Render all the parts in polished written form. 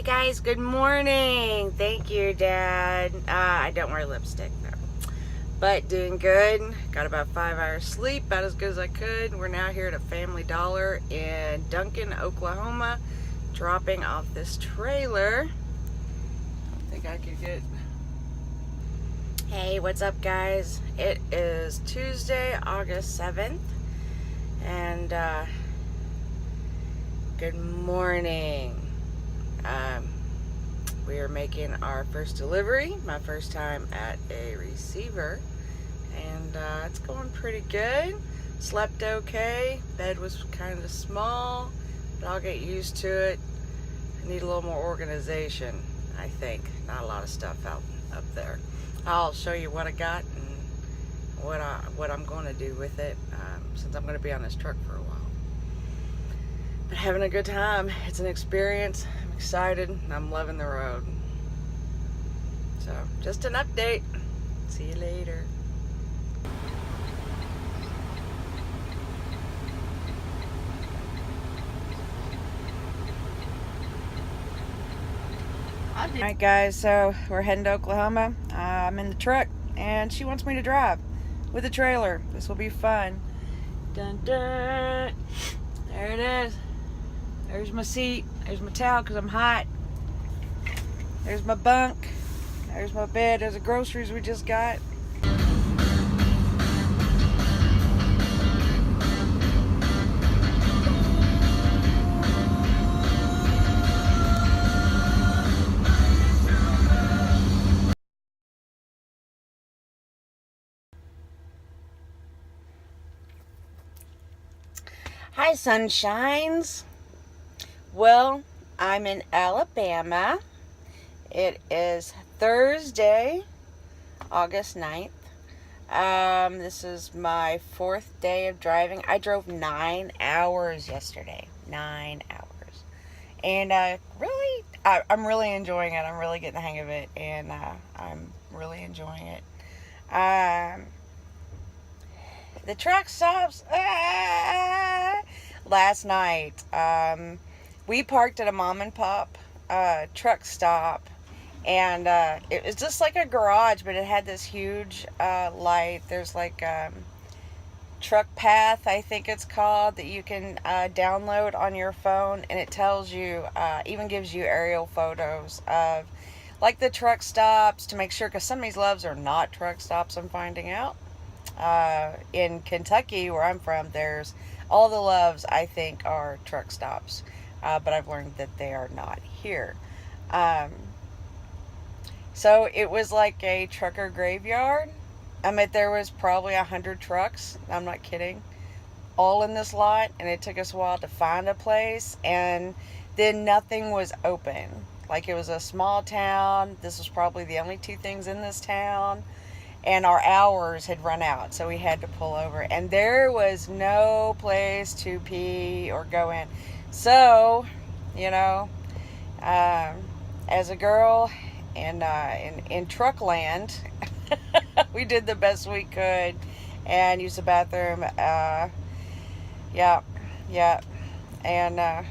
guys, good morning. Thank you, Dad. I don't wear lipstick though, but doing good. Got about 5 hours sleep, about as good as I could. We're now here at a Family Dollar in Duncan, Oklahoma, dropping off this trailer. I don't think I could get... Hey, what's up, guys? It is Tuesday, August 7th, and good morning. We are making our first delivery, my first time at a receiver, and it's going pretty good. Slept okay. Bed was kind of small, but I'll get used to it. I need a little more organization, I think. Not a lot of stuff up there. I'll show you what I got and what I'm going to do with it, since I'm going to be on this truck for a while. But having a good time. It's an experience. I'm excited and I'm loving the road. So just an update. See you later. Alright guys, so we're heading to Oklahoma. I'm in the truck and she wants me to drive with a trailer. This will be fun. Dun dun. There it is. There's my seat. There's my towel because I'm hot. There's my bunk. There's my bed. There's the groceries we just got. Hi, sunshines. Well, I'm in Alabama. It is Thursday, August 9th. This is my 4th day of driving. I drove 9 hours yesterday. 9 hours. And really, I'm really enjoying it. I'm really getting the hang of it. And I'm really enjoying it. The truck stops. Last night, we parked at a mom and pop truck stop, and it was just like a garage, but it had this huge light. There's like Truck Path, I think it's called, that you can download on your phone, and it tells you, even gives you aerial photos of like the truck stops to make sure, because some of these loves are not truck stops, I'm finding out. In Kentucky, where I'm from, there's all the loves I think are truck stops, but I've learned that they are not here. So it was like a trucker graveyard. I mean, there was probably 100 trucks, I'm not kidding, all in this lot, and it took us a while to find a place, and then nothing was open. Like, it was a small town. This was probably the only 2 things in this town. And our hours had run out, so we had to pull over. And there was no place to pee or go in. So, you know, as a girl in Truckland, we did the best we could and used the bathroom. Yeah. And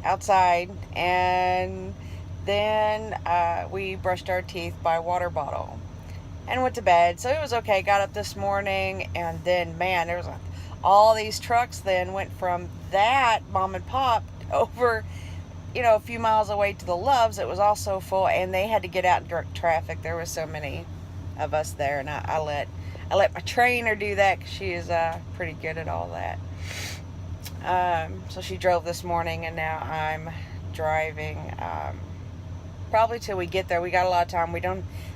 outside. And then we brushed our teeth by water bottle and went to bed. So it was okay. Got up this morning, and then, man, there was all these trucks then went from that mom and pop over, you know, a few miles away to the Loves. It was also full, and they had to get out in direct traffic. There was so many of us there, and I let my trainer do that, because she is pretty good at all that. So she drove this morning, and now I'm driving. Probably till we get there. We got a lot of time.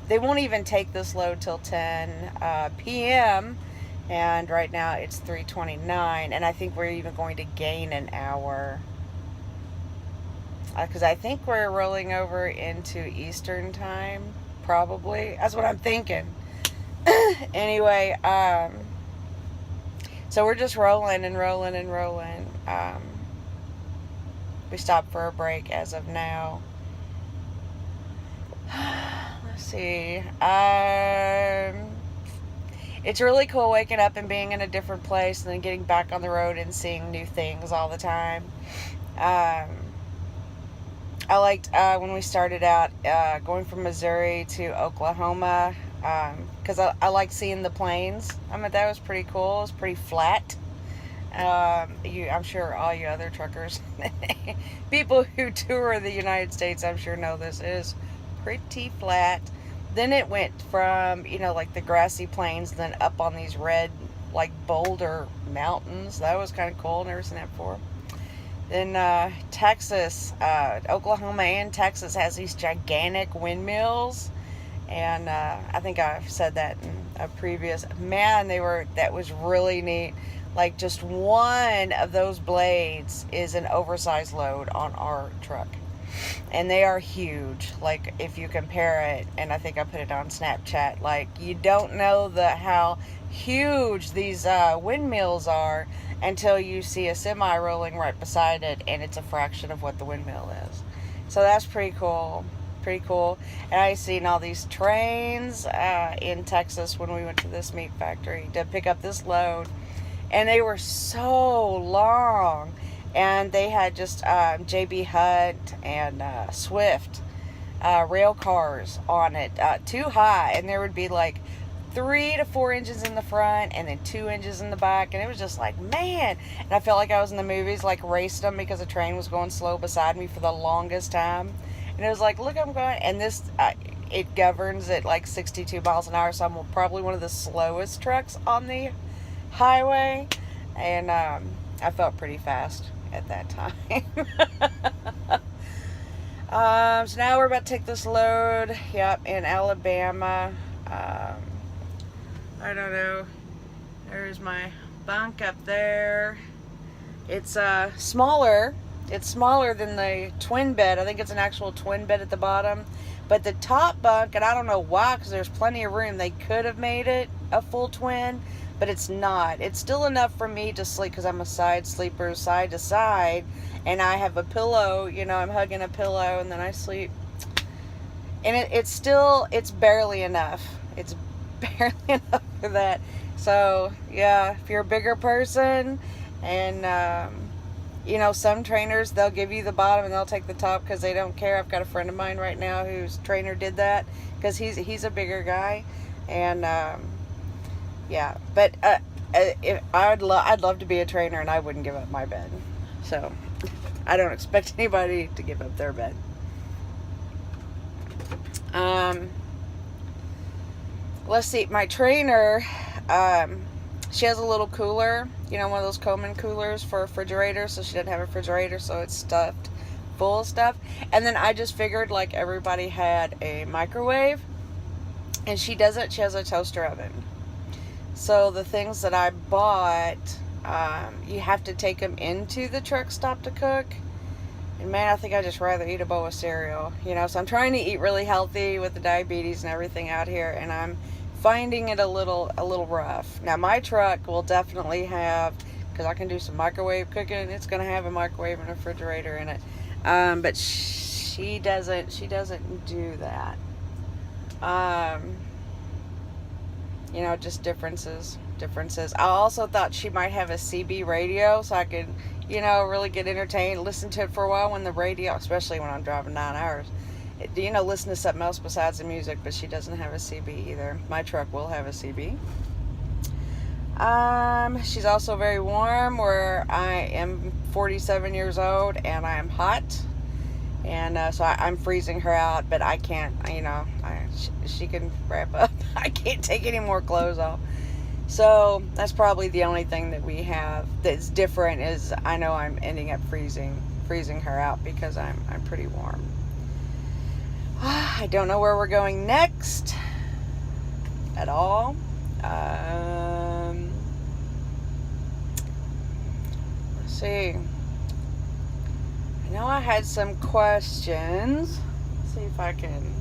They won't even take this load till 10 p.m. and right now it's 3:29, and I think we're even going to gain an hour, because I think we're rolling over into Eastern time, probably. That's what I'm thinking. Anyway, so we're just rolling and rolling and rolling. We stopped for a break as of now. Let's see. It's really cool waking up and being in a different place and then getting back on the road and seeing new things all the time. I liked when we started out going from Missouri to Oklahoma, because I like seeing the plains. I mean, that was pretty cool. It was pretty flat. I'm sure all you other truckers, people who tour the United States, I'm sure know this is pretty flat. Then it went from, like the grassy plains, then up on these red, like boulder mountains. That was kind of cool. Never seen that before. Then Texas, Oklahoma and Texas has these gigantic windmills. And I think I've said that in a previous, man, that was really neat. Like, just one of those blades is an oversized load on our truck. And they are huge. Like, if you compare it, and I think I put it on Snapchat, like, you don't know how huge these windmills are until you see a semi rolling right beside it, and it's a fraction of what the windmill is. So that's pretty cool. Pretty cool. And I seen all these trains in Texas when we went to this meat factory to pick up this load. And they were so long. And they had just JB Hunt and Swift rail cars on it, too high. And there would be like 3 to 4 inches in the front and then 2 inches in the back. And it was just like, man. And I felt like I was in the movies, like raced them because a train was going slow beside me for the longest time. And it was like, look, I'm going. And this, it governs at like 62 miles an hour. So I'm probably one of the slowest trucks on the highway. And I felt pretty fast at that time. So now we're about to take this load. Yep, in Alabama. I don't know. There's my bunk up there. It's smaller. It's smaller than the twin bed. I think it's an actual twin bed at the bottom. But the top bunk, and I don't know why, because there's plenty of room. They could have made it a full twin, but it's not. It's still enough for me to sleep, because I'm a side sleeper, side to side. And I have a pillow, I'm hugging a pillow, and then I sleep. And it's barely enough. It's barely enough for that. So, yeah, if you're a bigger person, and, some trainers, they'll give you the bottom and they'll take the top because they don't care. I've got a friend of mine right now whose trainer did that because he's a bigger guy. And, yeah, but I'd love to be a trainer, and I wouldn't give up my bed. So, I don't expect anybody to give up their bed. Let's see, my trainer, she has a little cooler, one of those Coleman coolers for a refrigerator, so she doesn't have a refrigerator, so it's stuffed full of stuff. And then I just figured, like, everybody had a microwave, and she doesn't. She has a toaster oven. So the things that I bought, you have to take them into the truck stop to cook. And man, I think I'd just rather eat a bowl of cereal, so I'm trying to eat really healthy with the diabetes and everything out here, and I'm finding it a little rough. Now my truck will definitely have, because I can do some microwave cooking, it's going to have a microwave and a refrigerator in it. But she doesn't do that. Just differences. I also thought she might have a CB radio, so I could, really get entertained, listen to it for a while when the radio, especially when I'm driving 9 hours, listen to something else besides the music. But she doesn't have a CB either. My truck will have a CB. She's also very warm, where I am 47 years old and I am hot. And so I'm freezing her out, but I can't, she can wrap up. I can't take any more clothes off. So that's probably the only thing that we have that's different, is I know I'm ending up freezing her out because I'm pretty warm. I don't know where we're going next at all. Let's see. I know I had some questions. See if I can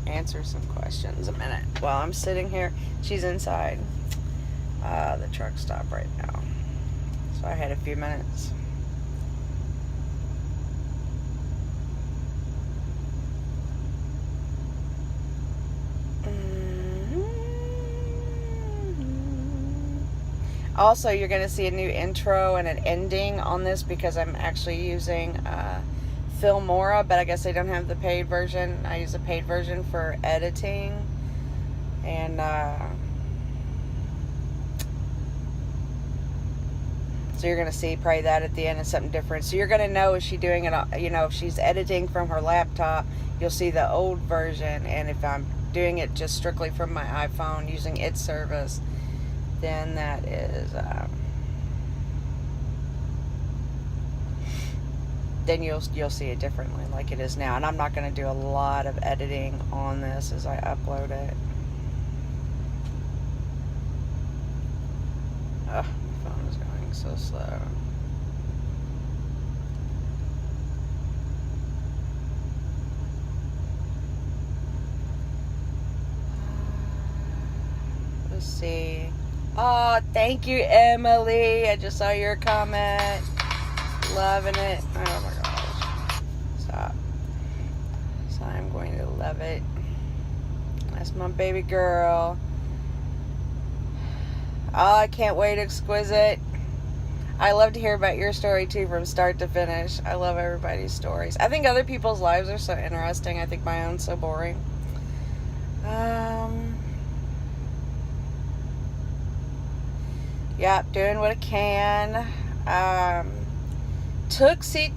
answer some questions a minute while I'm sitting here. She's inside the truck stop right now, so I had a few minutes. Also, you're going to see a new intro and an ending on this because I'm actually using Filmora, but I guess they don't have the paid version. I use the paid version for editing. And so you're going to see probably that at the end is something different. So you're going to know if she's doing it, if she's editing from her laptop, you'll see the old version. And if I'm doing it just strictly from my iPhone using its service, then that is, then you'll see it differently like it is now. And I'm not going to do a lot of editing on this as I upload it. Ugh, my phone is going so slow. Let's see. Oh, thank you, Emily. I just saw your comment. Loving it. Oh my gosh. Stop. So I'm going to love it. That's my baby girl. Oh, I can't wait, Exquisite. I love to hear about your story too from start to finish. I love everybody's stories. I think other people's lives are so interesting. I think my own's so boring. Yeah, doing what I can. Took seat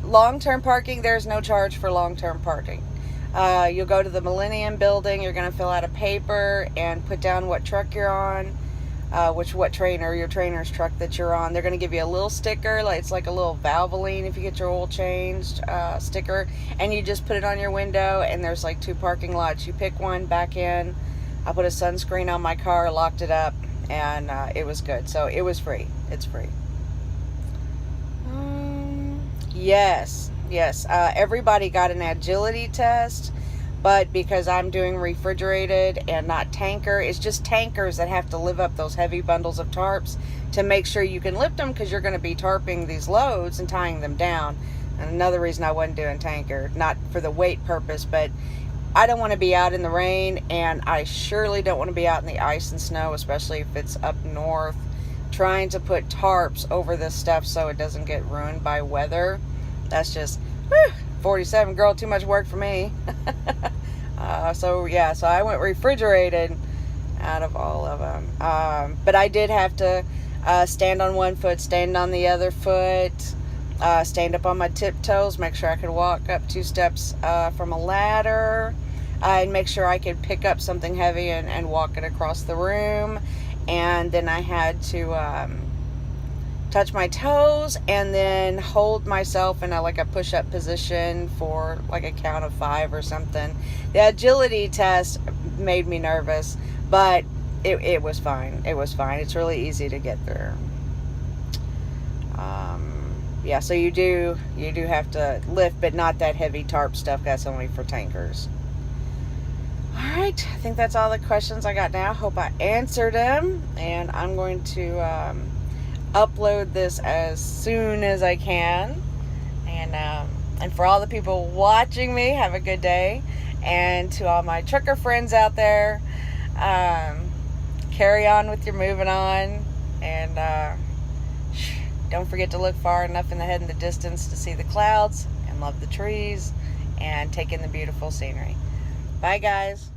long-term parking. There's no charge for long-term parking. You'll go to the Millennium Building. You're going to fill out a paper and put down what truck you're on, what train or your trainer's truck that you're on. They're going to give you a little sticker. It's like a little Valvoline if you get your oil changed sticker, and you just put it on your window. And there's like 2 parking lots. You pick one, back in. I put a sunscreen on my car, locked it up, and it was good. So it was free. It's free. Yes. Everybody got an agility test, but because I'm doing refrigerated and not tanker, it's just tankers that have to live up those heavy bundles of tarps to make sure you can lift them, because you're going to be tarping these loads and tying them down. And another reason I wasn't doing tanker, not for the weight purpose, but I don't want to be out in the rain, and I surely don't want to be out in the ice and snow, especially if it's up north, trying to put tarps over this stuff so it doesn't get ruined by weather. That's just 47, girl, too much work for me. So I went refrigerated out of all of them. But I did have to stand on one foot, stand on the other foot, stand up on my tiptoes, make sure I could walk up 2 steps from a ladder, and make sure I could pick up something heavy and walk it across the room. And then I had to touch my toes and then hold myself in a push-up position for like a count of 5 or something. The agility test made me nervous, but it was fine. It was fine. It's really easy to get through. So you do have to lift, but not that heavy tarp stuff. That's only for tankers. Alright, I think that's all the questions I got now. Hope I answered them, and I'm going to upload this as soon as I can. And for all the people watching me, have a good day. And to all my trucker friends out there, carry on with your moving on, and don't forget to look far enough ahead in the distance to see the clouds and love the trees and take in the beautiful scenery. Bye, guys.